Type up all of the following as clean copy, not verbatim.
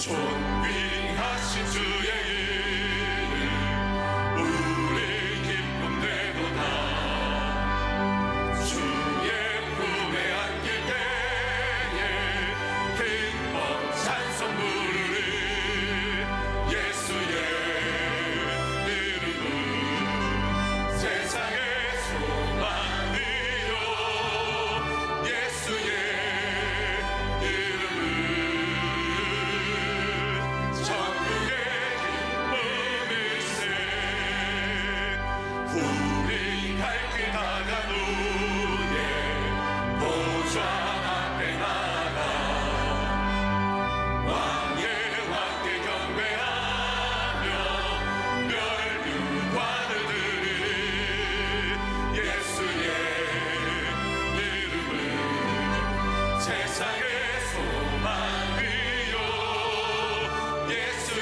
존귀하신 주의 이름 우리 기쁨 되도다. 주의 품에 안길 때에 기쁨 찬송 부르리. 예수의 이름은 세상의 소망이요. 예수의 우리 갈 길 다간 후에 보좌 앞에 나가 왕의 왕께 경배하며 멸류관을 드리리. 예수의 이름은 세상의 소망이요. 예수의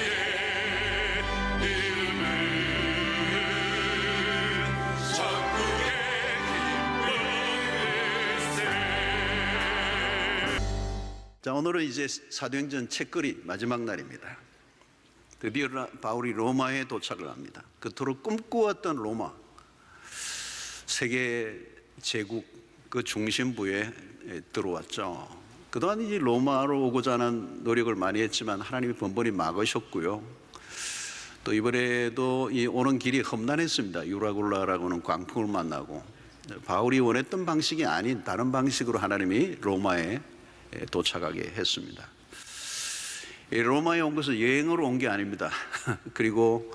자, 오늘은 이제 사도행전 책거리 마지막 날입니다. 드디어 바울이 로마에 도착을 합니다. 그토록 꿈꾸었던 로마, 세계 제국 그 중심부에 들어왔죠. 그동안 이 로마로 오고자 하는 노력을 많이 했지만 하나님이 번번이 막으셨고요. 또 이번에도 이 오는 길이 험난했습니다. 유라굴라라고는 광풍을 만나고, 바울이 원했던 방식이 아닌 다른 방식으로 하나님이 로마에 도착하게 했습니다. 로마에 온 것은 여행으로 온 게 아닙니다. 그리고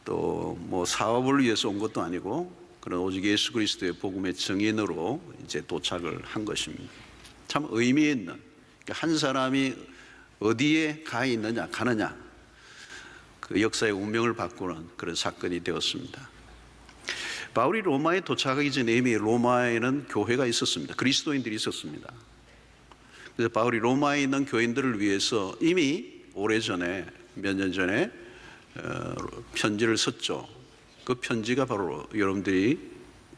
또 뭐 사업을 위해서 온 것도 아니고, 그런 오직 예수 그리스도의 복음의 증인으로 이제 도착을 한 것입니다. 참 의미 있는, 한 사람이 어디에 가 있느냐, 가느냐, 그 역사의 운명을 바꾸는 그런 사건이 되었습니다. 바울이 로마에 도착하기 전에 이미 로마에는 교회가 있었습니다. 그리스도인들이 있었습니다. 그래서 바울이 로마에 있는 교인들을 위해서 이미 오래전에, 몇 년 전에 편지를 썼죠. 그 편지가 바로 여러분들이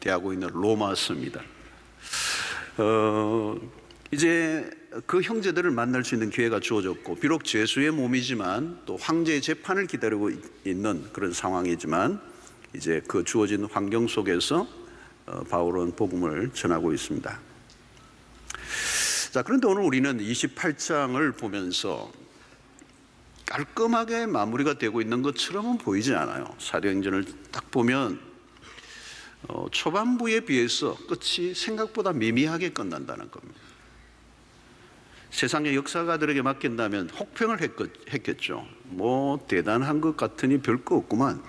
대하고 있는 로마서입니다. 이제 그 형제들을 만날 수 있는 기회가 주어졌고, 비록 죄수의 몸이지만 또 황제의 재판을 기다리고 있는 그런 상황이지만, 이제 그 주어진 환경 속에서 바울은 복음을 전하고 있습니다. 자, 그런데 오늘 우리는 28장을 보면서 깔끔하게 마무리가 되고 있는 것처럼은 보이지 않아요. 사도행전을 딱 보면 초반부에 비해서 끝이 생각보다 미미하게 끝난다는 겁니다. 세상의 역사가들에게 맡긴다면 혹평을 했겠죠. 뭐 대단한 것 같으니 별 거 없구만.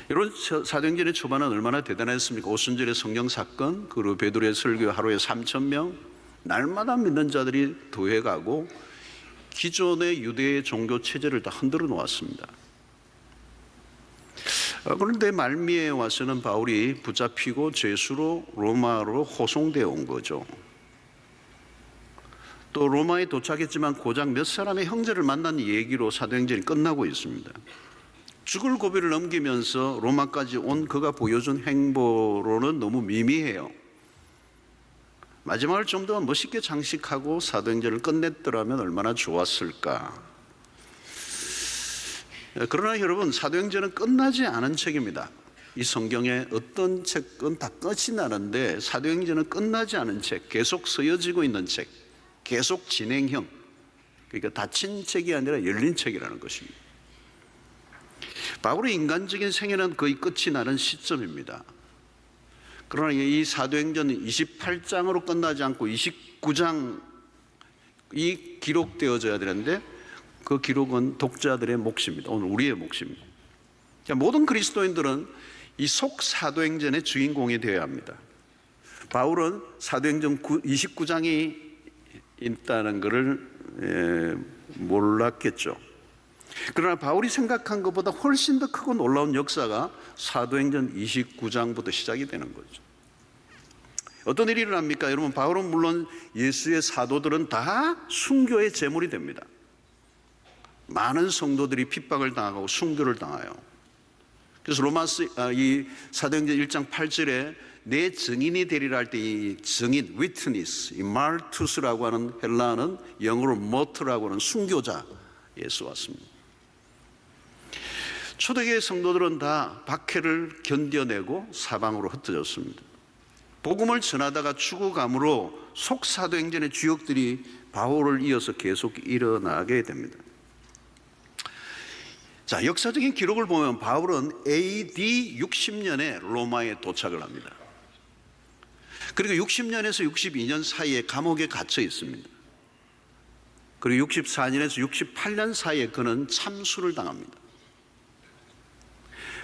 이런 사도행전의 초반은 얼마나 대단했습니까? 오순절의 성령 사건, 그리고 베드로의 설교, 하루에 3,000명, 날마다 믿는 자들이 더해가고 기존의 유대의 종교 체제를 다 흔들어 놓았습니다. 그런데 말미에 와서는 바울이 붙잡히고 죄수로 로마로 호송되어 온 거죠. 또 로마에 도착했지만 고작 몇 사람의 형제를 만난 얘기로 사도행전이 끝나고 있습니다. 죽을 고비를 넘기면서 로마까지 온 그가 보여준 행보로는 너무 미미해요. 마지막을 좀 더 멋있게 장식하고 사도행전을 끝냈더라면 얼마나 좋았을까. 그러나 여러분, 사도행전은 끝나지 않은 책입니다. 이 성경의 어떤 책은 다 끝이 나는데 사도행전은 끝나지 않은 책, 계속 쓰여지고 있는 책, 계속 진행형. 그러니까 닫힌 책이 아니라 열린 책이라는 것입니다. 바울의 인간적인 생애는 거의 끝이 나는 시점입니다. 그러나 이 사도행전은 28장으로 끝나지 않고 29장이 기록되어져야 되는데, 그 기록은 독자들의 몫입니다. 오늘 우리의 몫입니다. 모든 그리스도인들은 이 속 사도행전의 주인공이 되어야 합니다. 바울은 사도행전 29장이 있다는 것을 몰랐겠죠. 그러나 바울이 생각한 것보다 훨씬 더 크고 놀라운 역사가 사도행전 29장부터 시작이 되는 거죠. 어떤 일이 일어납니까? 여러분, 바울은 물론 예수의 사도들은 다 순교의 제물이 됩니다. 많은 성도들이 핍박을 당하고 순교를 당해요. 그래서 이 사도행전 1장 8절에 내 증인이 되리라 할 때 이 증인, witness, 이 말투스라고 하는 헬라어는 영어로 모트라고 하는 순교자에 쓰왔습니다. 초대교회 성도들은 다 박해를 견뎌내고 사방으로 흩어졌습니다. 복음을 전하다가 죽어감으로 속사도행전의 주역들이 바울을 이어서 계속 일어나게 됩니다. 자, 역사적인 기록을 보면 바울은 AD 60년에 로마에 도착을 합니다. 그리고 60년에서 62년 사이에 감옥에 갇혀 있습니다. 그리고 64년에서 68년 사이에 그는 참수를 당합니다.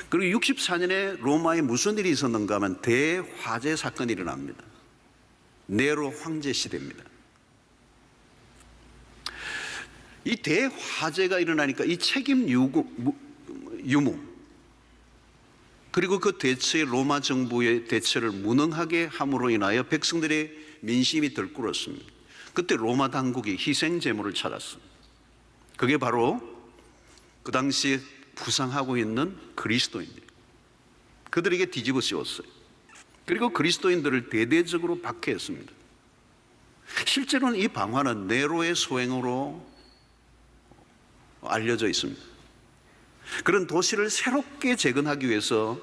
그리고 64년에 로마에 무슨 일이 있었는가 하면 대화재 사건이 일어납니다. 네로 황제 시대입니다. 이 대화재가 일어나니까 이 책임 유무 그리고 그 대처에 로마 정부의 대처를 무능하게 함으로 인하여 백성들의 민심이 들끓었습니다. 그때 로마 당국이 희생 제물을 찾았습니다. 그게 바로 그 당시에 부상하고 있는 그리스도인들, 그들에게 뒤집어 씌웠어요. 그리고 그리스도인들을 대대적으로 박해했습니다. 실제로는 이 방화는 네로의 소행으로 알려져 있습니다. 그런 도시를 새롭게 재건하기 위해서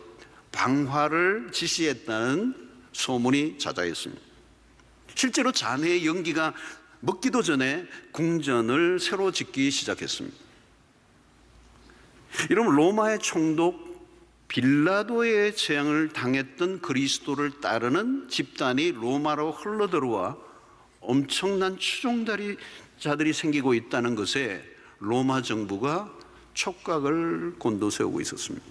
방화를 지시했다는 소문이 자자했습니다. 실제로 잔해의 연기가 먹기도 전에 궁전을 새로 짓기 시작했습니다. 여러분, 로마의 총독 빌라도의 재앙을 당했던 그리스도를 따르는 집단이 로마로 흘러들어와 엄청난 추종자들이 생기고 있다는 것에 로마 정부가 촉각을 곤두세우고 있었습니다.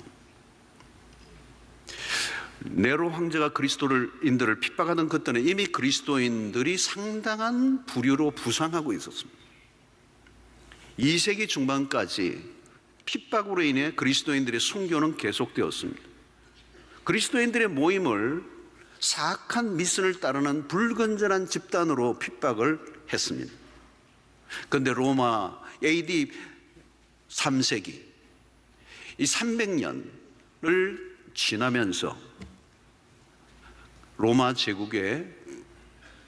네로 황제가 그리스도인들을 핍박하던 그때는 이미 그리스도인들이 상당한 부류로 부상하고 있었습니다. 2세기 중반까지 핍박으로 인해 그리스도인들의 순교는 계속되었습니다. 그리스도인들의 모임을 사악한 미신을 따르는 불건전한 집단으로 핍박을 했습니다. 그런데 로마 AD 3세기 이 300년을 지나면서 로마 제국의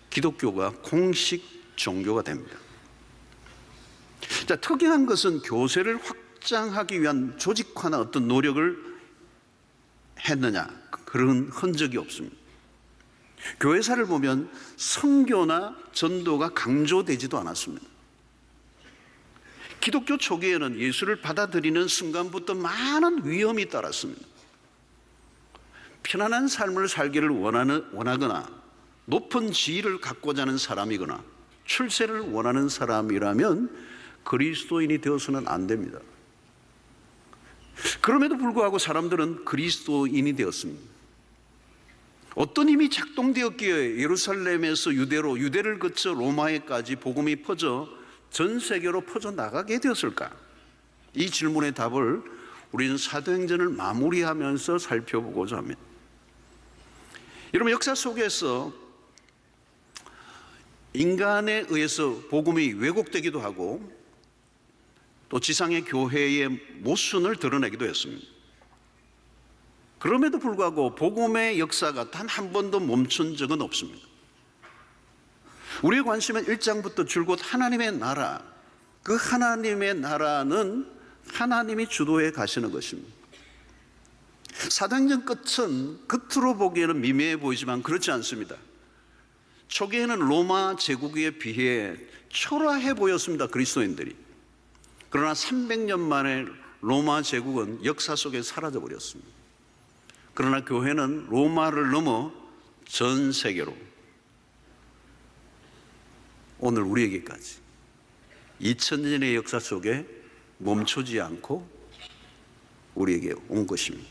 기독교가 공식 종교가 됩니다. 자, 특이한 것은 교세를 확장하기 위한 조직화나 어떤 노력을 했느냐, 그런 흔적이 없습니다. 교회사를 보면 선교나 전도가 강조되지도 않았습니다. 기독교 초기에는 예수를 받아들이는 순간부터 많은 위험이 따랐습니다. 편안한 삶을 살기를 원하거나 높은 지위를 갖고자 하는 사람이거나 출세를 원하는 사람이라면 그리스도인이 되어서는 안 됩니다. 그럼에도 불구하고 사람들은 그리스도인이 되었습니다. 어떤 힘이 작동되었기에 예루살렘에서 유대로, 유대를 거쳐 로마에까지 복음이 퍼져 전 세계로 퍼져 나가게 되었을까? 이 질문의 답을 우리는 사도행전을 마무리하면서 살펴보고자 합니다. 여러분, 역사 속에서 인간에 의해서 복음이 왜곡되기도 하고 또 지상의 교회의 모순을 드러내기도 했습니다. 그럼에도 불구하고 복음의 역사가 단 한 번도 멈춘 적은 없습니다. 우리의 관심은 1장부터 줄곧 하나님의 나라, 그 하나님의 나라는 하나님이 주도해 가시는 것입니다. 사도행전 끝은 겉으로 보기에는 미미해 보이지만 그렇지 않습니다. 초기에는 로마 제국에 비해 초라해 보였습니다, 그리스도인들이. 그러나 300년 만에 로마 제국은 역사 속에 사라져 버렸습니다. 그러나 교회는 로마를 넘어 전 세계로, 오늘 우리에게까지 2000년의 역사 속에 멈추지 않고 우리에게 온 것입니다.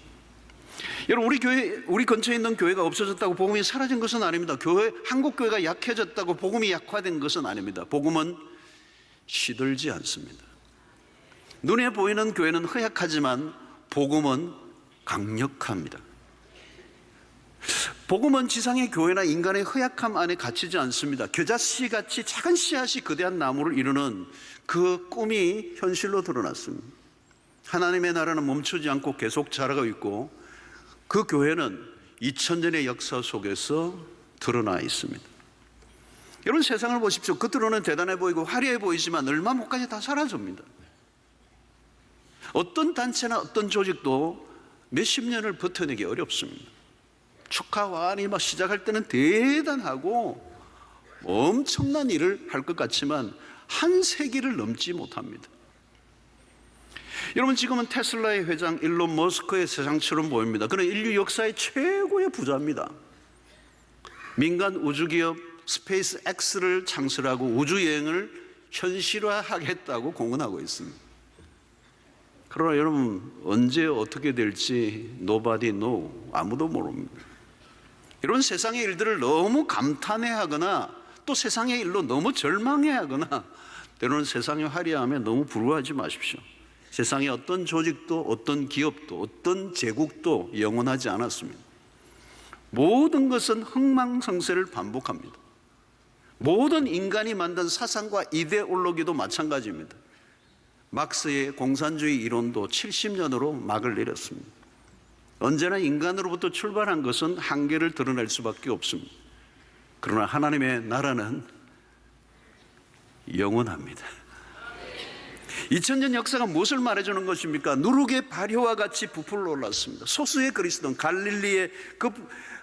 여러분, 우리 근처에 있는 교회가 없어졌다고 복음이 사라진 것은 아닙니다. 한국 교회가 약해졌다고 복음이 약화된 것은 아닙니다. 복음은 시들지 않습니다. 눈에 보이는 교회는 허약하지만 복음은 강력합니다. 복음은 지상의 교회나 인간의 허약함 안에 갇히지 않습니다. 겨자씨 같이 작은 씨앗이 거대한 나무를 이루는 그 꿈이 현실로 드러났습니다. 하나님의 나라는 멈추지 않고 계속 자라고 있고 그 교회는 2000년의 역사 속에서 드러나 있습니다. 여러분, 세상을 보십시오. 겉으로는 대단해 보이고 화려해 보이지만 얼마 못 가지 다 사라집니다. 어떤 단체나 어떤 조직도 몇십 년을 버텨내기 어렵습니다. 축하환이 막 시작할 때는 대단하고 엄청난 일을 할 것 같지만 한 세기를 넘지 못합니다. 여러분, 지금은 테슬라의 회장 일론 머스크의 세상처럼 보입니다. 그는 인류 역사의 최고의 부자입니다. 민간 우주기업 스페이스 X를 창설하고 우주여행을 현실화하겠다고 공언하고 있습니다. 그러나 여러분, 언제 어떻게 될지 nobody know, 아무도 모릅니다. 이런 세상의 일들을 너무 감탄해하거나 또 세상의 일로 너무 절망해하거나 때로는 세상의 화려함에 너무 부러워하지 마십시오. 세상의 어떤 조직도 어떤 기업도 어떤 제국도 영원하지 않았습니다. 모든 것은 흥망성쇠를 반복합니다. 모든 인간이 만든 사상과 이데올로기도 마찬가지입니다. 막스의 공산주의 이론도 70년으로 막을 내렸습니다. 언제나 인간으로부터 출발한 것은 한계를 드러낼 수밖에 없습니다. 그러나 하나님의 나라는 영원합니다. 2000년 역사가 무엇을 말해주는 것입니까? 누룩의 발효와 같이 부풀어 올랐습니다. 소수의 그리스도는 갈릴리의 그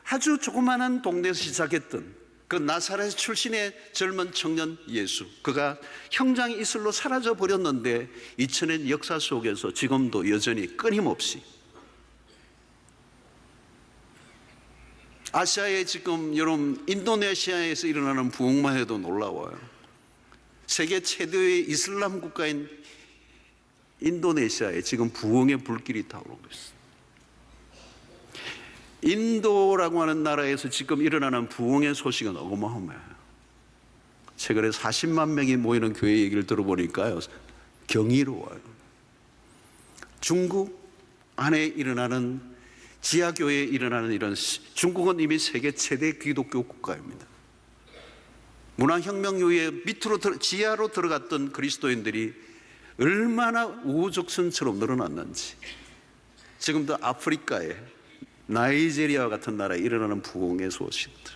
아주 조그마한 동네에서 시작했던 그 나사렛 출신의 젊은 청년 예수, 그가 형장 이슬로 사라져 버렸는데 2000년 역사 속에서 지금도 여전히 끊임없이 아시아에 지금 여러분 인도네시아에서 일어나는 부흥만 해도 놀라워요. 세계 최대의 이슬람 국가인 인도네시아에 지금 부흥의 불길이 타오르고 있습니다. 인도라고 하는 나라에서 지금 일어나는 부흥의 소식은 어마어마해요. 최근에 40만 명이 모이는 교회 얘기를 들어보니까요, 경이로워요. 중국 안에 일어나는 지하교회에 일어나는 이런, 중국은 이미 세계 최대 기독교 국가입니다. 문화혁명 이후에 밑으로 지하로 들어갔던 그리스도인들이 얼마나 우후죽순처럼 늘어났는지, 지금도 아프리카에 나이지리아와 같은 나라에 일어나는 부흥의 소식들,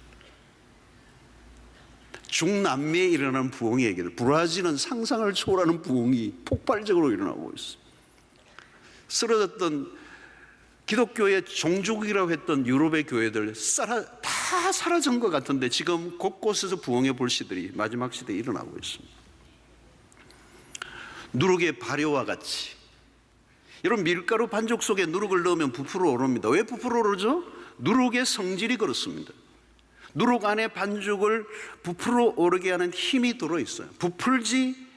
중남미에 일어나는 부흥의 얘기들, 브라질은 상상을 초월하는 부흥이 폭발적으로 일어나고 있습니다. 쓰러졌던 기독교의 종족이라고 했던 유럽의 교회들 다 사라진 것 같은데 지금 곳곳에서 부흥의 불씨들이 마지막 시대에 일어나고 있습니다. 누룩의 발효와 같이, 여러분, 밀가루 반죽 속에 누룩을 넣으면 부풀어 오릅니다. 왜 부풀어 오르죠? 누룩의 성질이 그렇습니다. 누룩 안에 반죽을 부풀어 오르게 하는 힘이 들어있어요. 부풀지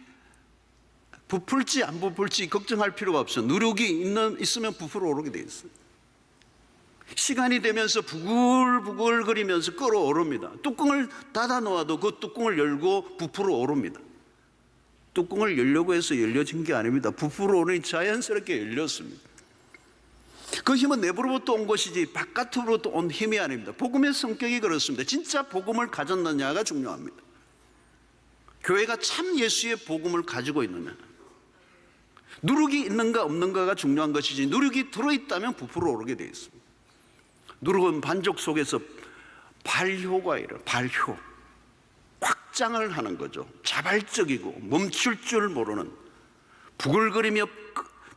안 부풀지 걱정할 필요가 없어요. 누룩이 있으면 부풀어 오르게 돼 있어요. 시간이 되면서 부글부글거리면서 끓어오릅니다. 뚜껑을 닫아 놓아도 그 뚜껑을 열고 부풀어 오릅니다. 뚜껑을 열려고 해서 열려진 게 아닙니다. 부풀어 오르니 자연스럽게 열렸습니다. 그 힘은 내부로부터 온 것이지 바깥으로부터 온 힘이 아닙니다. 복음의 성격이 그렇습니다. 진짜 복음을 가졌느냐가 중요합니다. 교회가 참 예수의 복음을 가지고 있느냐, 누룩이 있는가 없는가가 중요한 것이지, 누룩이 들어있다면 부풀어 오르게 되어 있습니다. 누룩은 반죽 속에서 발효가 일어나요. 발효, 확장을 하는 거죠. 자발적이고 멈출 줄 모르는, 부글거리며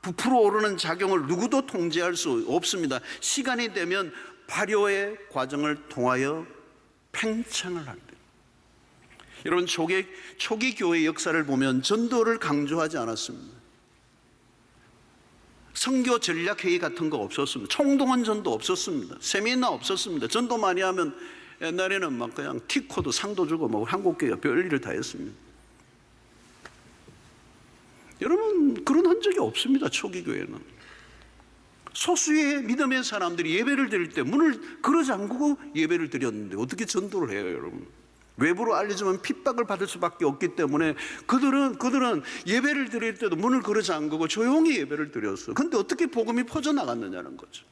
부풀어 오르는 작용을 누구도 통제할 수 없습니다. 시간이 되면 발효의 과정을 통하여 팽창을 합니다. 여러분, 초기 교회 역사를 보면 전도를 강조하지 않았습니다. 선교 전략회의 같은 거 없었습니다. 총동원 전도 없었습니다. 세미나 없었습니다. 전도 많이 하면 옛날에는 막 그냥 티코도 상도 주고 뭐 한국교회가 별일을 다 했습니다. 여러분, 그런 한 적이 없습니다. 초기 교회는 소수의 믿음의 사람들이 예배를 드릴 때 문을 걸어 잠그고 예배를 드렸는데 어떻게 전도를 해요, 여러분? 외부로 알려주면 핍박을 받을 수밖에 없기 때문에 그들은 예배를 드릴 때도 문을 걸어 잠그고 조용히 예배를 드렸어요. 그런데 어떻게 복음이 퍼져나갔느냐는 거죠.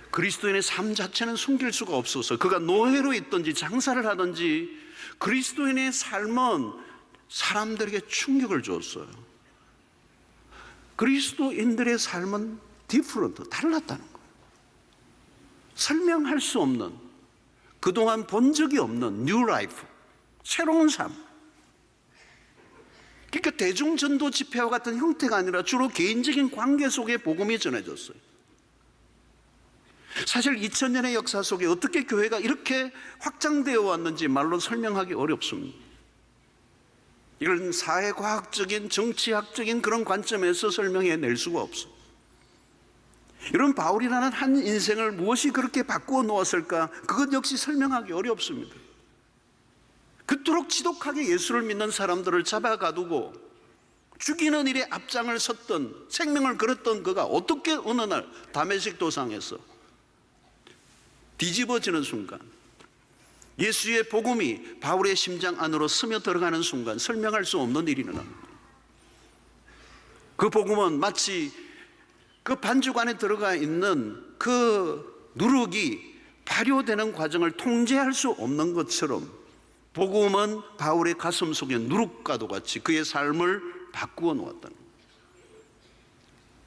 그리스도인의 삶 자체는 숨길 수가 없어서 그가 노예로 있든지 장사를 하든지 그리스도인의 삶은 사람들에게 충격을 줬어요. 그리스도인들의 삶은 디프런트, 달랐다는 거예요. 설명할 수 없는, 그동안 본 적이 없는 뉴 라이프, 새로운 삶. 그러니까 대중전도 집회와 같은 형태가 아니라 주로 개인적인 관계 속에 복음이 전해졌어요. 사실 2000년의 역사 속에 어떻게 교회가 이렇게 확장되어 왔는지 말로 설명하기 어렵습니다. 이런 사회과학적인, 정치학적인 그런 관점에서 설명해낼 수가 없어요. 여러분, 바울이라는 한 인생을 무엇이 그렇게 바꾸어 놓았을까? 그것 역시 설명하기 어렵습니다. 그토록 지독하게 예수를 믿는 사람들을 잡아가두고 죽이는 일에 앞장을 섰던, 생명을 걸었던 그가 어떻게 어느 날 다메섹 도상에서 뒤집어지는 순간, 예수의 복음이 바울의 심장 안으로 스며들어가는 순간 설명할 수 없는 일이 일어납니다. 그 복음은 마치 그 반죽 안에 들어가 있는 그 누룩이 발효되는 과정을 통제할 수 없는 것처럼 복음은 바울의 가슴 속에 누룩과도 같이 그의 삶을 바꾸어 놓았다는 거예요.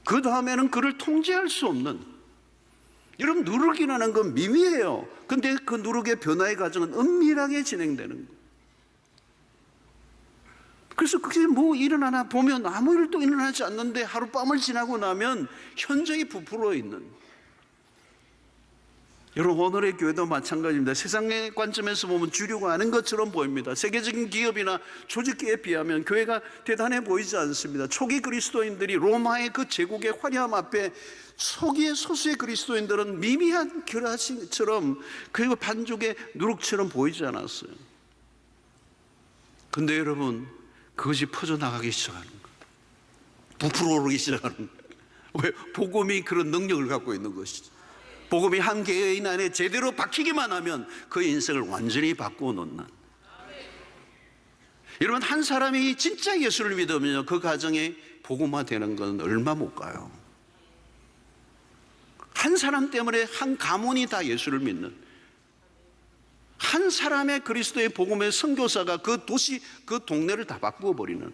그 다음에는 그를 통제할 수 없는, 여러분, 누룩이라는 건 미미해요. 근데 그 누룩의 변화의 과정은 은밀하게 진행되는 거예요. 그래서 그게 뭐 일어나나 보면 아무 일도 일어나지 않는데 하룻밤을 지나고 나면 현저히 부풀어 있는. 여러분, 오늘의 교회도 마찬가지입니다. 세상의 관점에서 보면 주류가 아닌 것처럼 보입니다. 세계적인 기업이나 조직계에 비하면 교회가 대단해 보이지 않습니다. 초기 그리스도인들이 로마의 그 제국의 화려함 앞에 초기의 소수의 그리스도인들은 미미한 결하심처럼, 그리고 반죽의 누룩처럼 보이지 않았어요. 근데 여러분, 그것이 퍼져나가기 시작하는 거예요. 부풀어 오르기 시작하는 거예요. 왜? 복음이 그런 능력을 갖고 있는 것이죠. 복음이 한 개인 안에 제대로 박히기만 하면 그 인생을 완전히 바꾸어 놓는. 여러분, 한 사람이 진짜 예수를 믿으면 그 가정에 복음화되는 건 얼마 못 가요. 한 사람 때문에 한 가문이 다 예수를 믿는, 한 사람의 그리스도의 복음의 선교사가 그 도시, 그 동네를 다 바꾸어 버리는.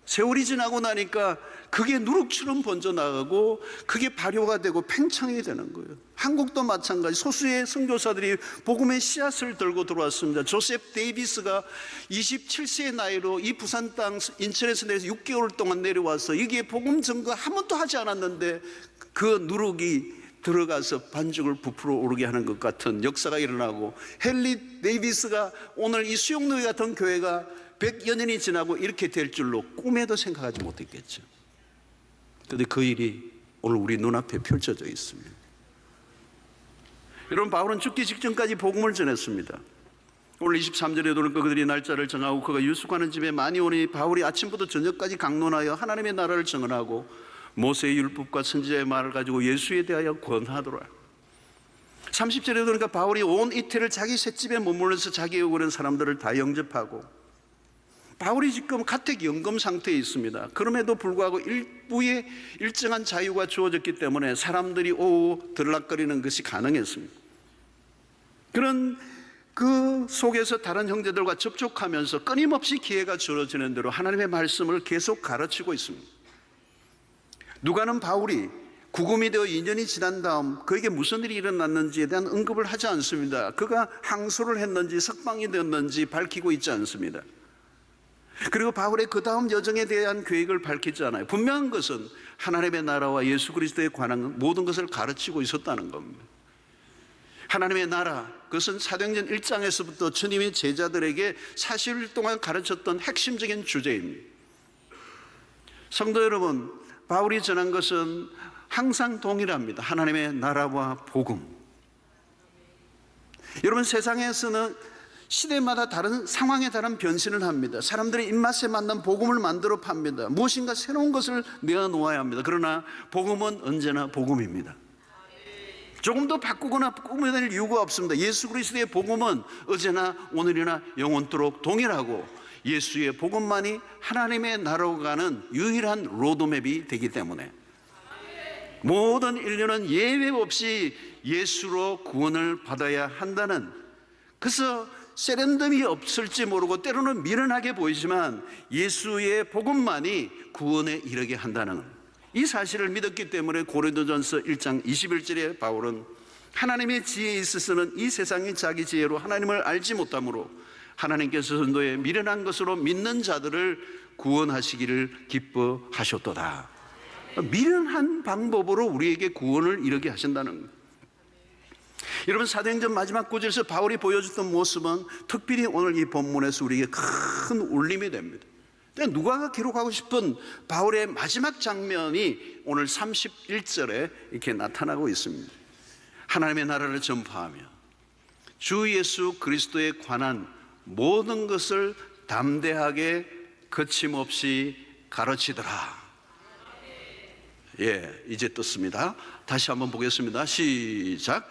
세월이 지나고 나니까 그게 누룩처럼 번져나가고 그게 발효가 되고 팽창이 되는 거예요. 한국도 마찬가지. 소수의 선교사들이 복음의 씨앗을 들고 들어왔습니다. 조셉 데이비스가 27세의 나이로 이 부산 땅 인천에서 내려서 6개월 동안 내려와서 여기에 복음 전거 한 번도 하지 않았는데 그 누룩이 들어가서 반죽을 부풀어 오르게 하는 것 같은 역사가 일어나고, 헨리 데이비스가 오늘 이 수용노회 같은 교회가 100여 년이 지나고 이렇게 될 줄로 꿈에도 생각하지 못했겠죠. 그런데 그 일이 오늘 우리 눈앞에 펼쳐져 있습니다. 여러분, 바울은 죽기 직전까지 복음을 전했습니다. 오늘 23절에도 그들이 날짜를 정하고 그가 유숙하는 집에 많이 오니 바울이 아침부터 저녁까지 강론하여 하나님의 나라를 증언하고 모세의 율법과 선지자의 말을 가지고 예수에 대하여 권하더라. 30절에도 그러니까 바울이 온 이틀을 자기 셋집에 머물러서 자기의 오는 사람들을 다 영접하고, 바울이 지금 가택연금 상태에 있습니다. 그럼에도 불구하고 일부의 일정한 자유가 주어졌기 때문에 사람들이 오고 들락거리는 것이 가능했습니다. 그런 그 속에서 다른 형제들과 접촉하면서 끊임없이 기회가 주어지는 대로 하나님의 말씀을 계속 가르치고 있습니다. 누가는 바울이 구금이 되어 2년이 지난 다음 그에게 무슨 일이 일어났는지에 대한 언급을 하지 않습니다. 그가 항소를 했는지 석방이 되었는지 밝히고 있지 않습니다. 그리고 바울의 그 다음 여정에 대한 계획을 밝히지 않아요. 분명한 것은 하나님의 나라와 예수 그리스도에 관한 모든 것을 가르치고 있었다는 겁니다. 하나님의 나라, 그것은 사도행전 1장에서부터 주님의 제자들에게 40일 동안 가르쳤던 핵심적인 주제입니다. 성도 여러분, 바울이 전한 것은 항상 동일합니다. 하나님의 나라와 복음. 여러분, 세상에서는 시대마다 다른 상황에 다른 변신을 합니다. 사람들의 입맛에 맞는 복음을 만들어 팝니다. 무엇인가 새로운 것을 내어놓아야 합니다. 그러나 복음은 언제나 복음입니다. 조금 더 바꾸거나 꾸며낼 이유가 없습니다. 예수 그리스도의 복음은 어제나 오늘이나 영원토록 동일하고, 예수의 복음만이 하나님의 나라로 가는 유일한 로드맵이 되기 때문에 모든 인류는 예외 없이 예수로 구원을 받아야 한다는, 그래서 세련됨이 없을지 모르고 때로는 미련하게 보이지만 예수의 복음만이 구원에 이르게 한다는 이 사실을 믿었기 때문에 고린도전서 1장 21절에 바울은 하나님의 지혜에 있어서는 이 세상이 자기 지혜로 하나님을 알지 못하므로 하나님께서 너의 미련한 것으로 믿는 자들을 구원하시기를 기뻐하셨도다. 미련한 방법으로 우리에게 구원을 이루게 하신다는 거예요. 여러분, 사도행전 마지막 구절에서 바울이 보여줬던 모습은 특별히 오늘 이 본문에서 우리에게 큰 울림이 됩니다. 누가가 기록하고 싶은 바울의 마지막 장면이 오늘 31절에 이렇게 나타나고 있습니다. 하나님의 나라를 전파하며 주 예수 그리스도에 관한 모든 것을 담대하게 거침없이 가르치더라. 예, 이제 떴습니다. 다시 한번 보겠습니다. 시작.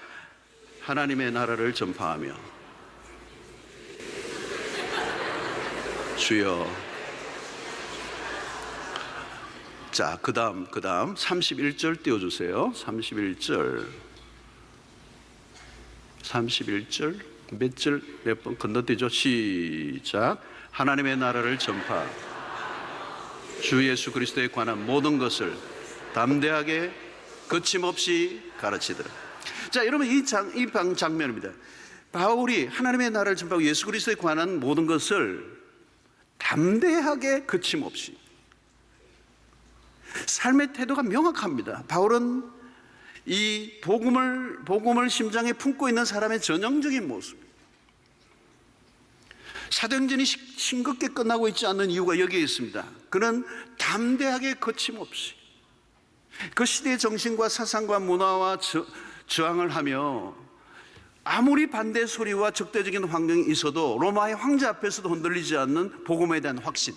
하나님의 나라를 전파하며 주여. 자, 그 다음 31절 띄워주세요. 31절 몇 번 건너뛰죠? 시작. 하나님의 나라를 전파 주 예수 그리스도에 관한 모든 것을 담대하게 거침없이 가르치더라. 자, 여러분, 이 장면입니다. 바울이 하나님의 나라를 전파하고 예수 그리스도에 관한 모든 것을 담대하게 거침없이, 삶의 태도가 명확합니다. 바울은 이 복음을 심장에 품고 있는 사람의 전형적인 모습. 사도행전이 싱겁게 끝나고 있지 않는 이유가 여기에 있습니다. 그는 담대하게 거침없이 그 시대의 정신과 사상과 문화와 저항을 하며 아무리 반대 소리와 적대적인 환경이 있어도 로마의 황제 앞에서도 흔들리지 않는 복음에 대한 확신.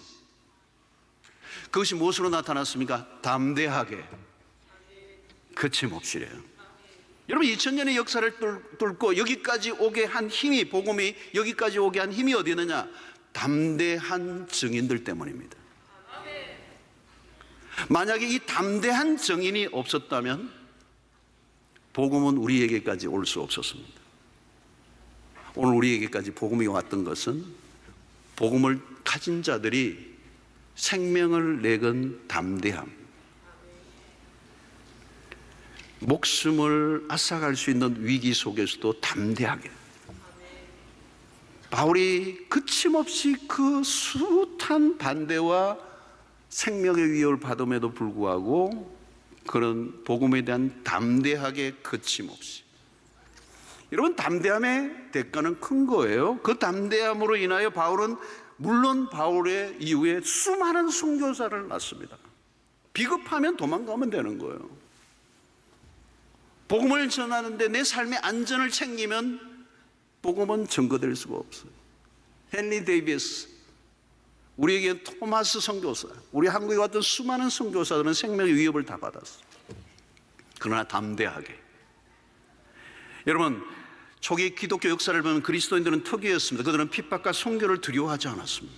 그것이 무엇으로 나타났습니까? 담대하게 거침없이래요. 여러분, 2000년의 역사를 뚫고 여기까지 오게 한 힘이, 복음이 여기까지 오게 한 힘이 어디 있느냐? 담대한 증인들 때문입니다. 만약에 이 담대한 증인이 없었다면 복음은 우리에게까지 올 수 없었습니다. 오늘 우리에게까지 복음이 왔던 것은 복음을 가진 자들이 생명을 내건 담대함, 목숨을 앗아갈 수 있는 위기 속에서도 담대하게, 바울이 거침없이 그 숱한 반대와 생명의 위협을 받음에도 불구하고 그런 복음에 대한 담대하게 거침없이. 여러분, 담대함의 대가는 큰 거예요. 그 담대함으로 인하여 바울은, 물론 바울의 이후에 수많은 선교사를 낳습니다. 비겁하면 도망가면 되는 거예요. 복음을 전하는데 내 삶의 안전을 챙기면 복음은 증거될 수가 없어요. 헨리 데이비스, 우리에게 토마스 선교사, 우리 한국에 왔던 수많은 선교사들은 생명의 위협을 다 받았어요. 그러나 담대하게. 여러분, 초기 기독교 역사를 보면 그리스도인들은 특이했습니다. 그들은 핍박과 선교를 두려워하지 않았습니다.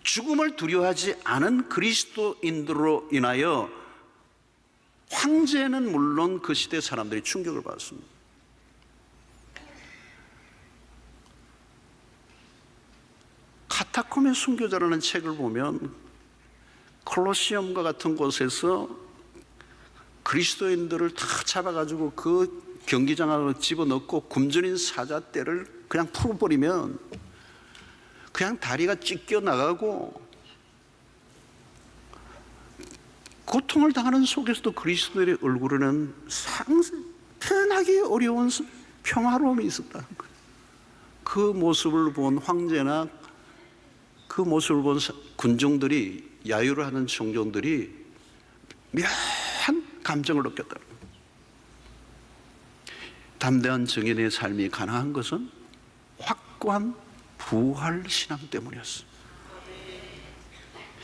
죽음을 두려워하지 않은 그리스도인들로 인하여 황제는 물론 그 시대 사람들이 충격을 받았습니다. 카타콤의 순교자라는 책을 보면 콜로시엄과 같은 곳에서 그리스도인들을 다 잡아가지고 그 경기장으로 집어넣고 굶주린 사자떼를 그냥 풀어버리면 그냥 다리가 찢겨 나가고, 고통을 당하는 속에서도 그리스도의 얼굴에는 표현하기 어려운 평화로움이 있었다는 거예요. 그 모습을 본 황제나 그 모습을 본 군중들이, 야유를 하는 청중들이 묘한 감정을 느꼈다. 담대한 증인의 삶이 가능한 것은 확고한 부활 신앙 때문이었어요.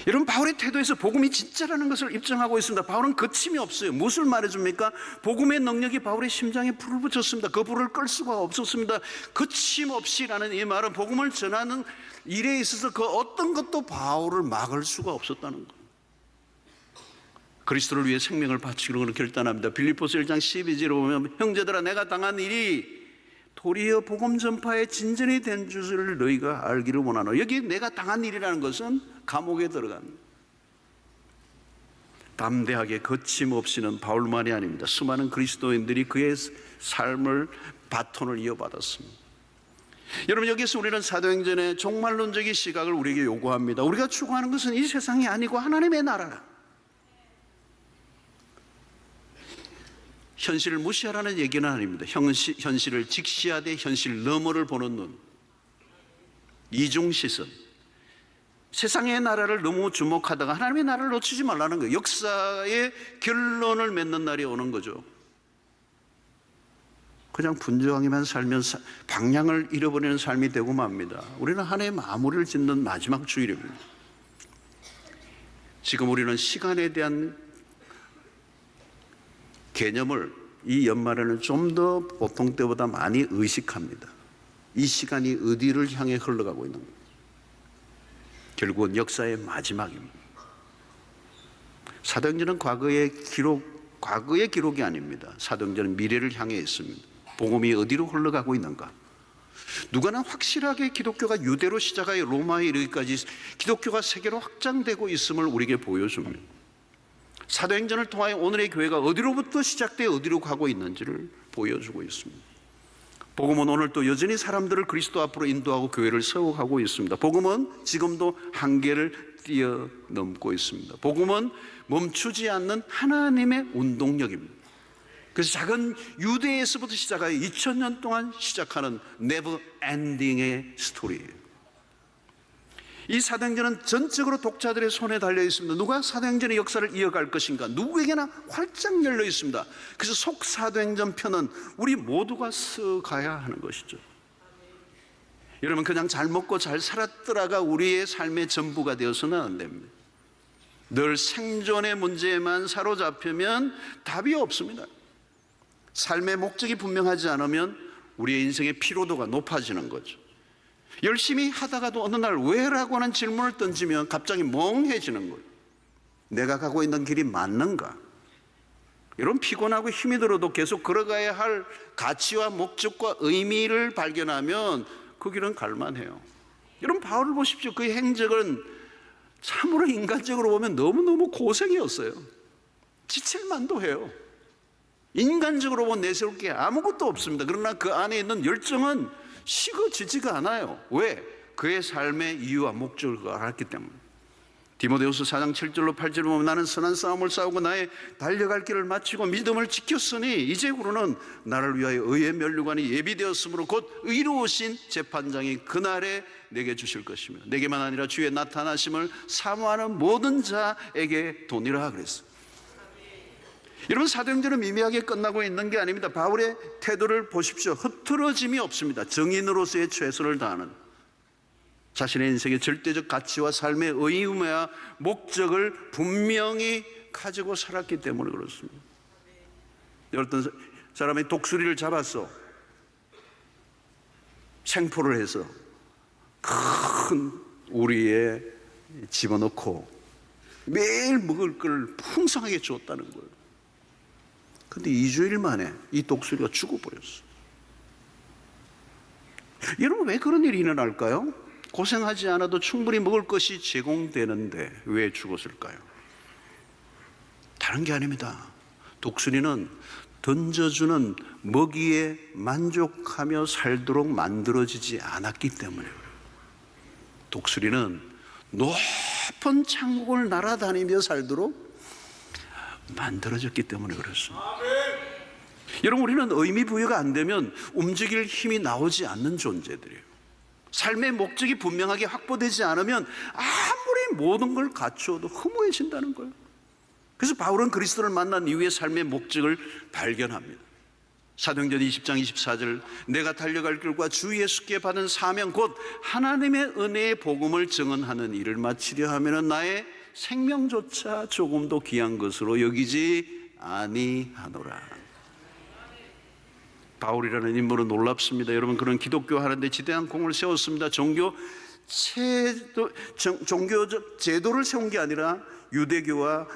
여러분, 바울의 태도에서 복음이 진짜라는 것을 입증하고 있습니다. 바울은 거침이 없어요. 무엇을 말해줍니까? 복음의 능력이 바울의 심장에 불을 붙였습니다. 그 불을 끌 수가 없었습니다. 거침없이라는 이 말은 복음을 전하는 일에 있어서 그 어떤 것도 바울을 막을 수가 없었다는 거예요. 그리스도를 위해 생명을 바치기로 결단합니다. 빌립보서 1장 12절에 보면, 형제들아, 내가 당한 일이 도리어 복음 전파에 진전이 된 줄을 너희가 알기를 원하노. 여기 내가 당한 일이라는 것은 감옥에 들어간, 담대하게 거침없이는 바울만이 아닙니다. 수많은 그리스도인들이 그의 삶을 바톤을 이어받았습니다. 여러분, 여기서 우리는 사도행전의 종말론적인 시각을 우리에게 요구합니다. 우리가 추구하는 것은 이 세상이 아니고 하나님의 나라라. 현실을 무시하라는 얘기는 아닙니다. 현실을 직시하되 현실 너머를 보는 눈, 이중시선. 세상의 나라를 너무 주목하다가 하나님의 나라를 놓치지 말라는 거예요. 역사의 결론을 맺는 날이 오는 거죠. 그냥 분주하게만 살면 방향을 잃어버리는 삶이 되고 맙니다. 우리는 한 해의 마무리를 짓는 마지막 주일입니다. 지금 우리는 시간에 대한 개념을 이 연말에는 좀 더 보통 때보다 많이 의식합니다. 이 시간이 어디를 향해 흘러가고 있는 겁니다. 결국은 역사의 마지막입니다. 사도행전은 과거의 기록이 아닙니다. 사도행전은 미래를 향해 있습니다. 복음이 어디로 흘러가고 있는가? 누가는 확실하게 기독교가 유대로 시작하여 로마에 이르기까지 기독교가 세계로 확장되고 있음을 우리에게 보여줍니다. 사도행전을 통하여 오늘의 교회가 어디로부터 시작되어 어디로 가고 있는지를 보여주고 있습니다. 복음은 오늘 또 여전히 사람들을 그리스도 앞으로 인도하고 교회를 세워가고 있습니다. 복음은 지금도 한계를 뛰어넘고 있습니다. 복음은 멈추지 않는 하나님의 운동력입니다. 그래서 작은 유대에서부터 시작하여 2000년 동안 시작하는 네버 엔딩의 스토리예요. 이 사도행전은 전적으로 독자들의 손에 달려 있습니다. 누가 사도행전의 역사를 이어갈 것인가? 누구에게나 활짝 열려 있습니다. 그래서 속사도행전 편은 우리 모두가 써가야 하는 것이죠. 여러분, 그냥 잘 먹고 잘 살았더라가 우리의 삶의 전부가 되어서는 안 됩니다. 늘 생존의 문제에만 사로잡히면 답이 없습니다. 삶의 목적이 분명하지 않으면 우리의 인생의 피로도가 높아지는 거죠. 열심히 하다가도 어느 날 왜라고 하는 질문을 던지면 갑자기 멍해지는 거예요. 내가 가고 있는 길이 맞는가? 이런 피곤하고 힘이 들어도 계속 걸어가야 할 가치와 목적과 의미를 발견하면 그 길은 갈만해요. 여러분, 바울을 보십시오. 그의 행적은 참으로 인간적으로 보면 너무너무 고생이었어요. 지칠만도 해요. 인간적으로 보면 내세울 게 아무것도 없습니다. 그러나 그 안에 있는 열정은 식어지지가 않아요. 왜? 그의 삶의 이유와 목적을 알았기 때문에. 디모데후서 4장 7절로 8절을 보면 나는 선한 싸움을 싸우고 나의 달려갈 길을 마치고 믿음을 지켰으니 이제후로는 나를 위하여 의의 면류관이 예비되었으므로 곧 의로우신 재판장이 그날에 내게 주실 것이며 내게만 아니라 주의 나타나심을 사모하는 모든 자에게 도니라 그랬어요. 여러분, 사도행전은 미미하게 끝나고 있는 게 아닙니다. 바울의 태도를 보십시오. 흐트러짐이 없습니다. 정인으로서의 최선을 다하는, 자신의 인생의 절대적 가치와 삶의 의무와 목적을 분명히 가지고 살았기 때문에 그렇습니다. 어떤 사람이 독수리를 잡았어. 생포를 해서 큰 우리에 집어넣고 매일 먹을 걸 풍성하게 줬다는 거예요. 근데 2주일 만에 이 독수리가 죽어버렸어. 여러분, 왜 그런 일이 일어날까요? 고생하지 않아도 충분히 먹을 것이 제공되는데 왜 죽었을까요? 다른 게 아닙니다. 독수리는 던져주는 먹이에 만족하며 살도록 만들어지지 않았기 때문에 그래요. 독수리는 높은 창공을 날아다니며 살도록 만들어졌기 때문에 그렇습니다. 여러분, 우리는 의미 부여가 안 되면 움직일 힘이 나오지 않는 존재들이에요. 삶의 목적이 분명하게 확보되지 않으면 아무리 모든 걸 갖추어도 허무해진다는 거예요. 그래서 바울은 그리스도를 만난 이후의 삶의 목적을 발견합니다. 사도행전 20장 24절 내가 달려갈 길과 주 예수께 받은 사명 곧 하나님의 은혜의 복음을 증언하는 일을 마치려 하면 나의 생명조차 조금도 귀한 것으로 여기지 아니하노라. 바울이라는 인물은 놀랍습니다. 여러분, 그런 기독교 하는데 지대한 공을 세웠습니다. 종교적 제도를 세운 게 아니라 유대교와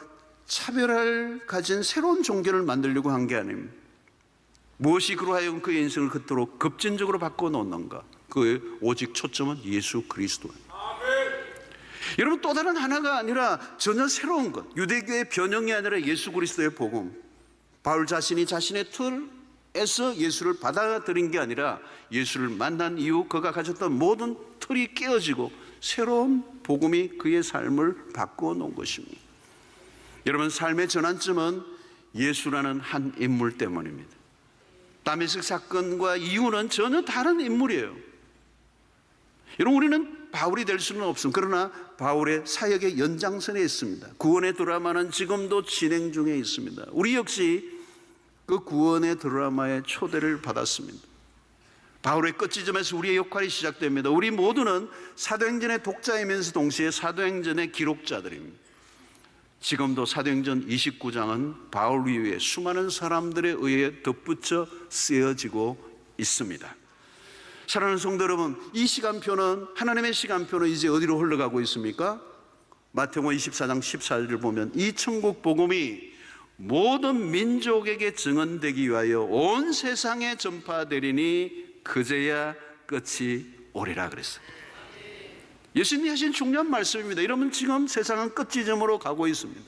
차별을 가진 새로운 종교를 만들려고 한 게 아닙니다. 무엇이 그로 하여금 그의 인생을 그토록 급진적으로 바꿔놓는가? 그의 오직 초점은 예수 그리스도. 여러분, 또 다른 하나가 아니라 전혀 새로운 것, 유대교의 변형이 아니라 예수 그리스도의 복음. 바울 자신이 자신의 틀에서 예수를 받아들인 게 아니라 예수를 만난 이후 그가 가졌던 모든 틀이 깨어지고 새로운 복음이 그의 삶을 바꾸어 놓은 것입니다. 여러분, 삶의 전환점은 예수라는 한 인물 때문입니다. 다메섹 사건과 이유는 전혀 다른 인물이에요. 여러분, 우리는 바울이 될 수는 없습니다. 그러나 바울의 사역의 연장선에 있습니다. 구원의 드라마는 지금도 진행 중에 있습니다. 우리 역시 그 구원의 드라마의 초대를 받았습니다. 바울의 끝지점에서 우리의 역할이 시작됩니다. 우리 모두는 사도행전의 독자이면서 동시에 사도행전의 기록자들입니다. 지금도 사도행전 29장은 바울 이후에 수많은 사람들에 의해 덧붙여 쓰여지고 있습니다. 사랑하는 성도 여러분, 이 시간표는, 하나님의 시간표는 이제 어디로 흘러가고 있습니까? 마태복음 24장 14절을 보면 이 천국 복음이 모든 민족에게 증언되기 위하여 온 세상에 전파되리니 그제야 끝이 오리라 그랬어요. 예수님이 하신 중요한 말씀입니다. 여러분, 지금 세상은 끝지점으로 가고 있습니다.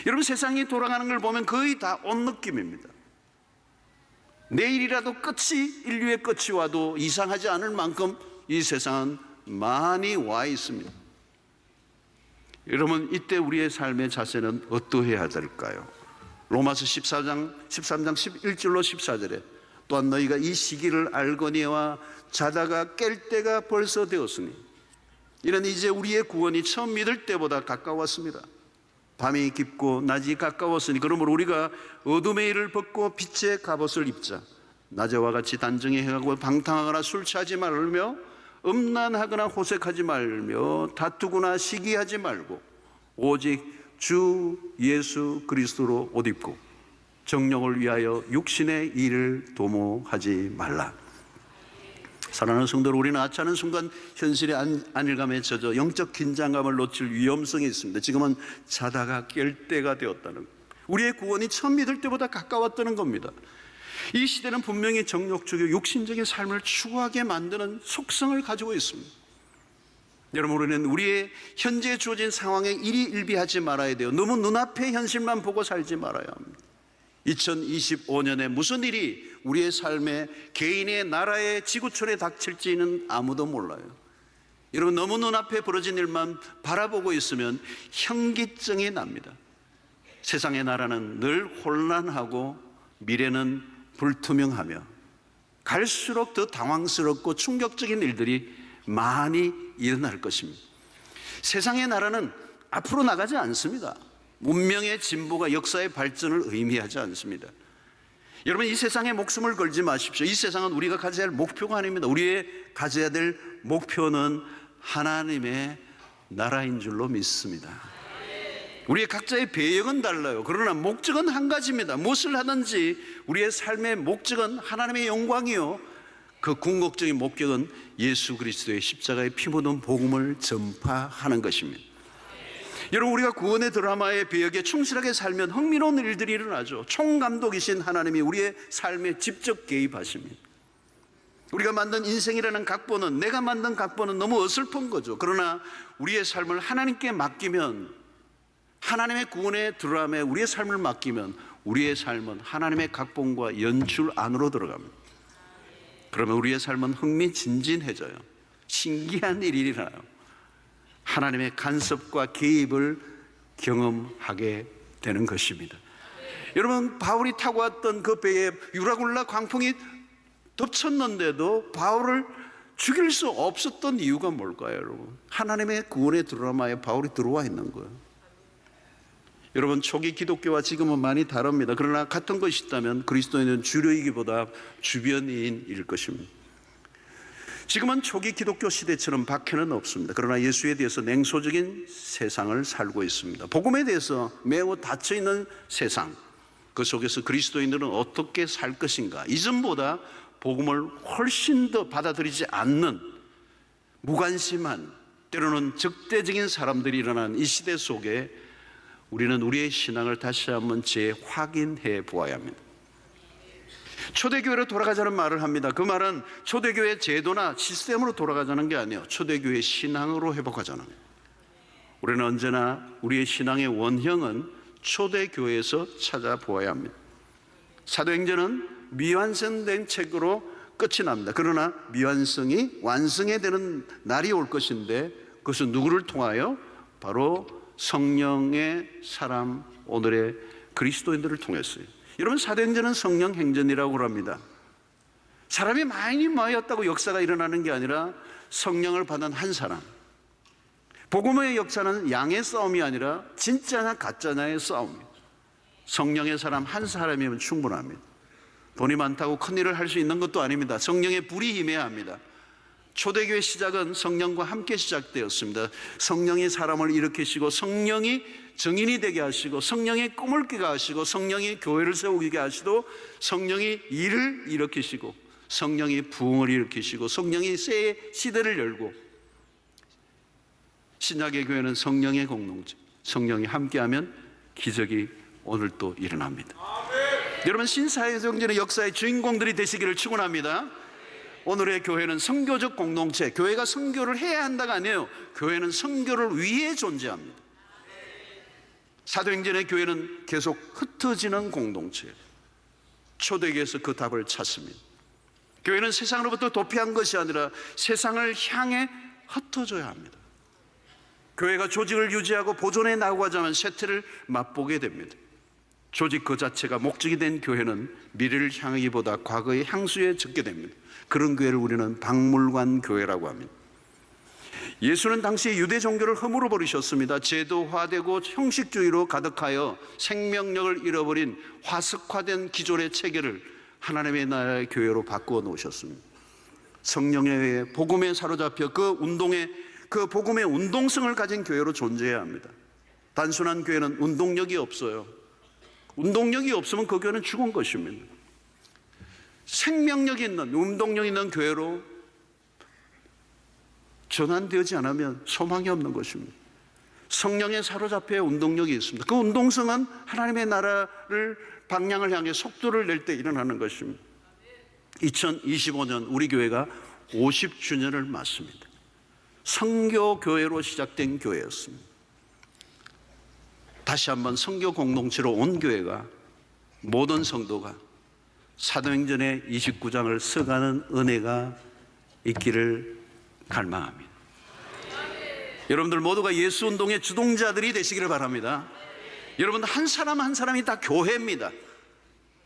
여러분, 세상이 돌아가는 걸 보면 거의 다 온 느낌입니다. 내일이라도 인류의 끝이 와도 이상하지 않을 만큼 이 세상은 많이 와 있습니다. 여러분, 이때 우리의 삶의 자세는 어떠해야 될까요? 로마서 13장 11절로 14절에 또한 너희가 이 시기를 알거니와 자다가 깰 때가 벌써 되었으니 이는 이제 우리의 구원이 처음 믿을 때보다 가까웠습니다. 밤이 깊고 낮이 가까웠으니 그러므로 우리가 어둠의 일을 벗고 빛의 갑옷을 입자. 낮에와 같이 단정히 행하고 방탕하거나 술 취하지 말며 음란하거나 호색하지 말며 다투거나 시기하지 말고 오직 주 예수 그리스도로 옷 입고 정령을 위하여 육신의 일을 도모하지 말라. 사랑하는 성도들, 우리는 아차하는 순간 현실의 안일감에 젖어 영적 긴장감을 놓칠 위험성이 있습니다. 지금은 자다가 깰 때가 되었다는, 우리의 구원이 처음 믿을 때보다 가까웠다는 겁니다. 이 시대는 분명히 정욕적이고 육신적인 삶을 추구하게 만드는 속성을 가지고 있습니다. 여러분, 우리는 우리의 현재 주어진 상황에 일희일비하지 말아야 돼요. 너무 눈앞의 현실만 보고 살지 말아야 합니다. 2025년에 무슨 일이 우리의 삶에, 개인의, 나라의, 지구촌에 닥칠지는 아무도 몰라요. 여러분, 너무 눈앞에 벌어진 일만 바라보고 있으면 현기증이 납니다. 세상의 나라는 늘 혼란하고 미래는 불투명하며 갈수록 더 당황스럽고 충격적인 일들이 많이 일어날 것입니다. 세상의 나라는 앞으로 나가지 않습니다. 문명의 진보가 역사의 발전을 의미하지 않습니다. 여러분, 이 세상에 목숨을 걸지 마십시오. 이 세상은 우리가 가져야 할 목표가 아닙니다. 우리의 가져야 될 목표는 하나님의 나라인 줄로 믿습니다. 우리의 각자의 배역은 달라요. 그러나 목적은 한 가지입니다. 무엇을 하든지 우리의 삶의 목적은 하나님의 영광이요, 그 궁극적인 목적은 예수 그리스도의 십자가의 피 묻은 복음을 전파하는 것입니다. 여러분, 우리가 구원의 드라마의 배역에 충실하게 살면 흥미로운 일들이 일어나죠. 총감독이신 하나님이 우리의 삶에 직접 개입하십니다. 우리가 만든 인생이라는 각본은, 내가 만든 각본은 너무 어설픈 거죠. 그러나 우리의 삶을 하나님께 맡기면, 하나님의 구원의 드라마에 우리의 삶을 맡기면 우리의 삶은 하나님의 각본과 연출 안으로 들어갑니다. 그러면 우리의 삶은 흥미진진해져요. 신기한 일이 일어나요. 하나님의 간섭과 개입을 경험하게 되는 것입니다. 여러분, 바울이 타고 왔던 그 배에 유라굴라 광풍이 덮쳤는데도 바울을 죽일 수 없었던 이유가 뭘까요, 여러분? 하나님의 구원의 드라마에 바울이 들어와 있는 거예요. 여러분, 초기 기독교와 지금은 많이 다릅니다. 그러나 같은 것이 있다면 그리스도인은 주류이기보다 주변인일 것입니다. 지금은 초기 기독교 시대처럼 박해는 없습니다. 그러나 예수에 대해서 냉소적인 세상을 살고 있습니다. 복음에 대해서 매우 닫혀있는 세상, 그 속에서 그리스도인들은 어떻게 살 것인가, 이전보다 복음을 훨씬 더 받아들이지 않는 무관심한, 때로는 적대적인 사람들이 일어나는 이 시대 속에 우리는 우리의 신앙을 다시 한번 재확인해 보아야 합니다. 초대교회로 돌아가자는 말을 합니다. 그 말은 초대교회 제도나 시스템으로 돌아가자는 게 아니에요. 초대교회 신앙으로 회복하자는 거예요. 우리는 언제나 우리의 신앙의 원형은 초대교회에서 찾아보아야 합니다. 사도행전은 미완성된 책으로 끝이 납니다. 그러나 미완성이 완성이 되는 날이 올 것인데, 그것은 누구를 통하여? 바로 성령의 사람, 오늘의 그리스도인들을 통했어요. 여러분, 사도행전은 성령 행전이라고 합니다. 사람이 많이 모였다고 역사가 일어나는 게 아니라 성령을 받은 한 사람. 복음의 역사는 양의 싸움이 아니라 진짜냐 가짜냐의 싸움입니다. 성령의 사람 한 사람이면 충분합니다. 돈이 많다고 큰일을 할 수 있는 것도 아닙니다. 성령의 불이 임해야 합니다. 초대교회 시작은 성령과 함께 시작되었습니다. 성령이 사람을 일으키시고, 성령이 증인이 되게 하시고, 성령이 꿈을 깨게 하시고, 성령이 교회를 세우게 하시고, 성령이 일을 일으키시고, 성령이 부흥을 일으키시고, 성령이 새 시대를 열고, 신약의 교회는 성령의 공동체, 성령이 함께하면 기적이 오늘 또 일어납니다. 여러분, 신사회정전의 역사의 주인공들이 되시기를 축원합니다. 오늘의 교회는 선교적 공동체, 교회가 선교를 해야 한다가 아니에요. 교회는 선교를 위해 존재합니다. 사도행전의 교회는 계속 흩어지는 공동체예요. 초대교회에서 그 답을 찾습니다. 교회는 세상으로부터 도피한 것이 아니라 세상을 향해 흩어져야 합니다. 교회가 조직을 유지하고 보존해 나가자면 쇠퇴를 맛보게 됩니다. 조직 그 자체가 목적이 된 교회는 미래를 향하기보다 과거의 향수에 젖게 됩니다. 그런 교회를 우리는 박물관 교회라고 합니다. 예수는 당시 유대 종교를 허물어 버리셨습니다. 제도화되고 형식주의로 가득하여 생명력을 잃어버린 화석화된 기존의 체계를 하나님의 나라의 교회로 바꾸어 놓으셨습니다. 성령의 복음에 사로잡혀 그 복음의 운동성을 가진 교회로 존재해야 합니다. 단순한 교회는 운동력이 없어요. 운동력이 없으면 그 교회는 죽은 것입니다. 생명력이 있는, 운동력 있는 교회로 전환되지 않으면 소망이 없는 것입니다. 성령에 사로잡혀야 운동력이 있습니다. 그 운동성은 하나님의 나라를 방향을 향해 속도를 낼 때 일어나는 것입니다. 2025년 우리 교회가 50주년을 맞습니다. 선교교회로 시작된 교회였습니다. 다시 한번 선교 공동체로 온 교회가, 모든 성도가 사도행전의 29장을 써가는 은혜가 있기를 갈망합니다. 여러분들 모두가 예수 운동의 주동자들이 되시기를 바랍니다. 여러분, 한 사람 한 사람이 다 교회입니다.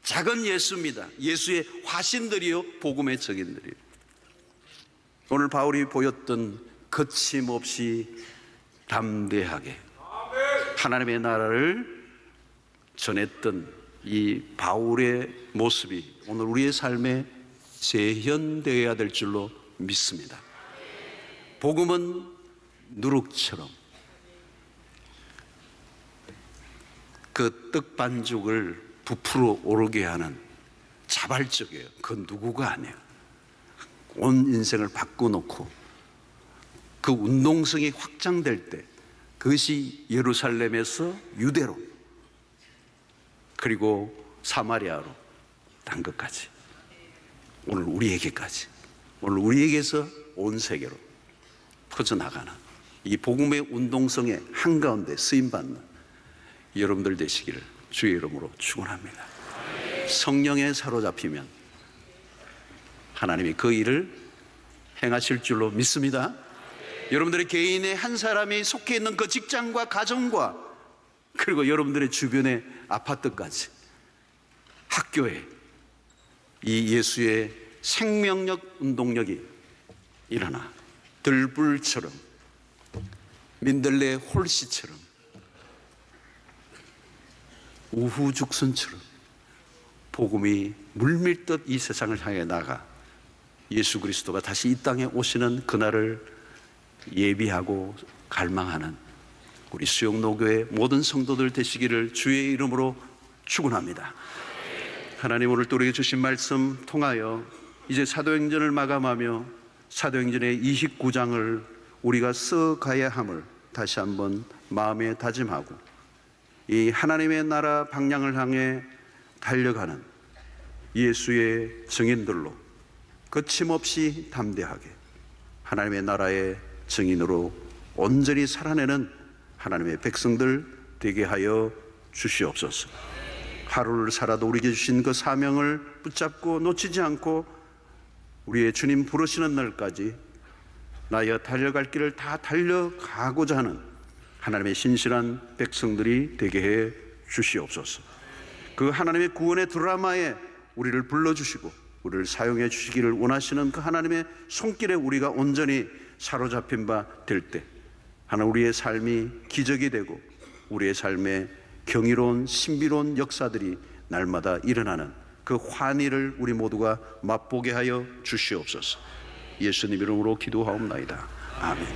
작은 예수입니다. 예수의 화신들이요, 복음의 적인들이요. 오늘 바울이 보였던 거침없이 담대하게 하나님의 나라를 전했던 이 바울의 모습이 오늘 우리의 삶에 재현되어야 될 줄로 믿습니다. 복음은 누룩처럼 그 떡반죽을 부풀어 오르게 하는 자발적이에요. 그 누구가 아니에요. 온 인생을 바꿔놓고 그 운동성이 확장될 때, 그것이 예루살렘에서 유대로, 그리고 사마리아로, 딴 것까지, 오늘 우리에게까지, 오늘 우리에게서 온 세계로 퍼져나가는 이 복음의 운동성의 한가운데 쓰임받는 여러분들 되시기를 주의 이름으로 축원합니다. 성령에 사로잡히면 하나님이 그 일을 행하실 줄로 믿습니다. 여러분들의 개인의 한 사람이 속해 있는 그 직장과 가정과, 그리고 여러분들의 주변의 아파트까지, 학교에 이 예수의 생명력, 운동력이 일어나 들불처럼, 민들레 홀씨처럼, 우후죽순처럼 복음이 물밀듯 이 세상을 향해 나가 예수 그리스도가 다시 이 땅에 오시는 그날을 예비하고 갈망하는 우리 수영노교회 모든 성도들 되시기를 주의 이름으로 축원합니다. 하나님, 오늘 또 우리에게 주신 말씀 통하여 이제 사도행전을 마감하며 사도행전의 29장을 우리가 써가야 함을 다시 한번 마음에 다짐하고, 이 하나님의 나라 방향을 향해 달려가는 예수의 증인들로 거침없이 담대하게 하나님의 나라의 증인으로 온전히 살아내는 하나님의 백성들 되게 하여 주시옵소서. 하루를 살아도 우리에게 주신 그 사명을 붙잡고 놓치지 않고 우리의 주님 부르시는 날까지 나여 달려갈 길을 다 달려가고자 하는 하나님의 신실한 백성들이 되게 해 주시옵소서. 그 하나님의 구원의 드라마에 우리를 불러주시고 우리를 사용해 주시기를 원하시는 그 하나님의 손길에 우리가 온전히 사로잡힌 바 될 때 하나님 우리의 삶이 기적이 되고 우리의 삶에 경이로운 신비로운 역사들이 날마다 일어나는 그 환희를 우리 모두가 맛보게 하여 주시옵소서. 예수님 이름으로 기도하옵나이다. 아멘.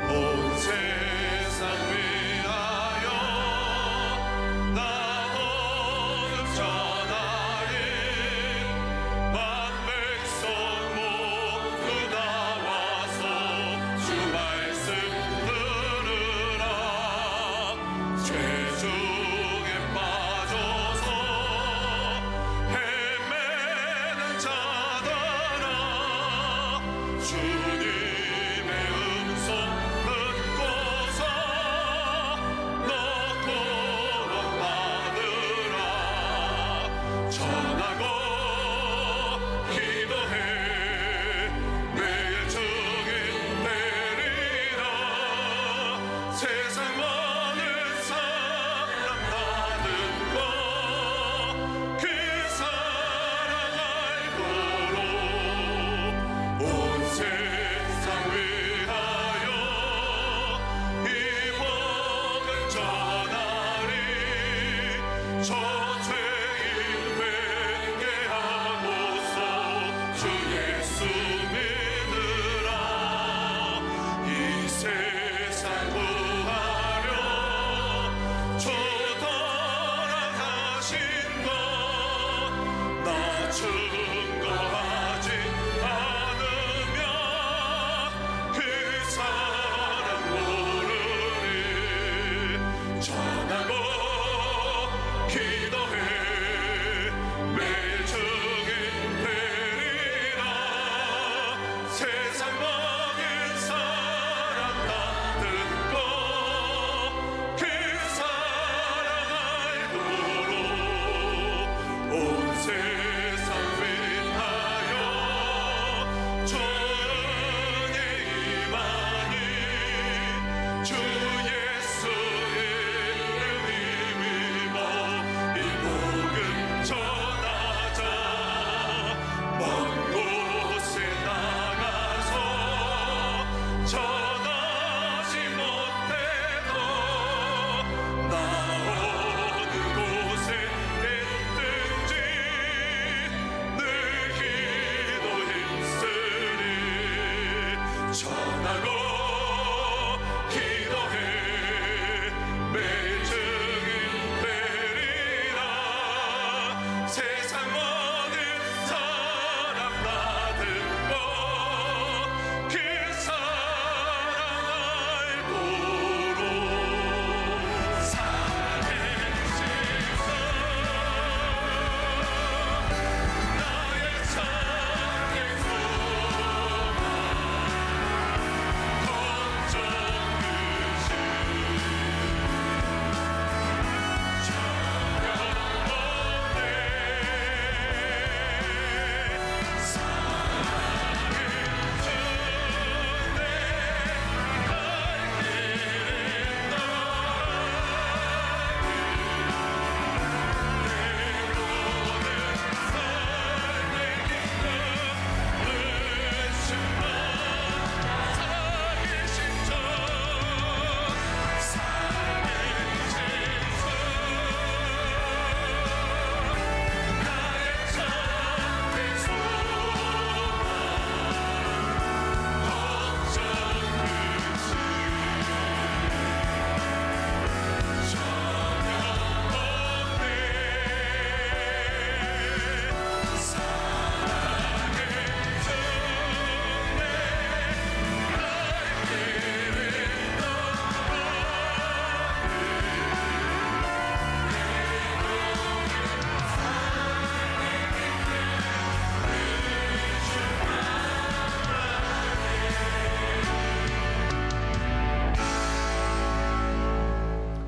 온 세상 위하여 나오는 전하리 만 백성 모두 나와서 주 말씀 들으라.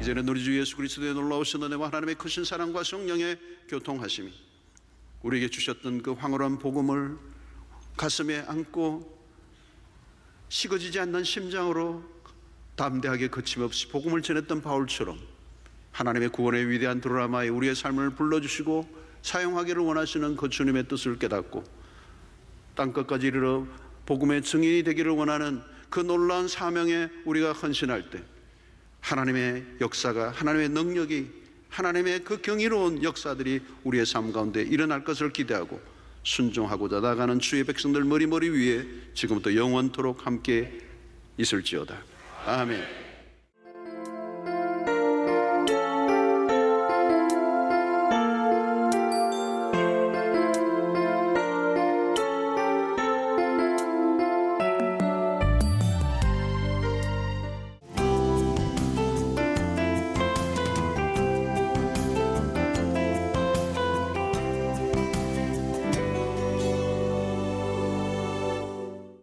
이제는 우리 주 예수 그리스도의 놀라우신 은혜와 하나님의 크신 사랑과 성령의 교통하심이 우리에게 주셨던 그 황홀한 복음을 가슴에 안고 식어지지 않는 심장으로 담대하게 거침없이 복음을 전했던 바울처럼 하나님의 구원의 위대한 드라마에 우리의 삶을 불러주시고 사용하기를 원하시는 그 주님의 뜻을 깨닫고 땅끝까지 이르러 복음의 증인이 되기를 원하는 그 놀라운 사명에 우리가 헌신할 때 하나님의 역사가, 하나님의 능력이, 하나님의 그 경이로운 역사들이 우리의 삶 가운데 일어날 것을 기대하고 순종하고자 나가는 주의 백성들 머리 위에 지금부터 영원토록 함께 있을지어다. 아멘.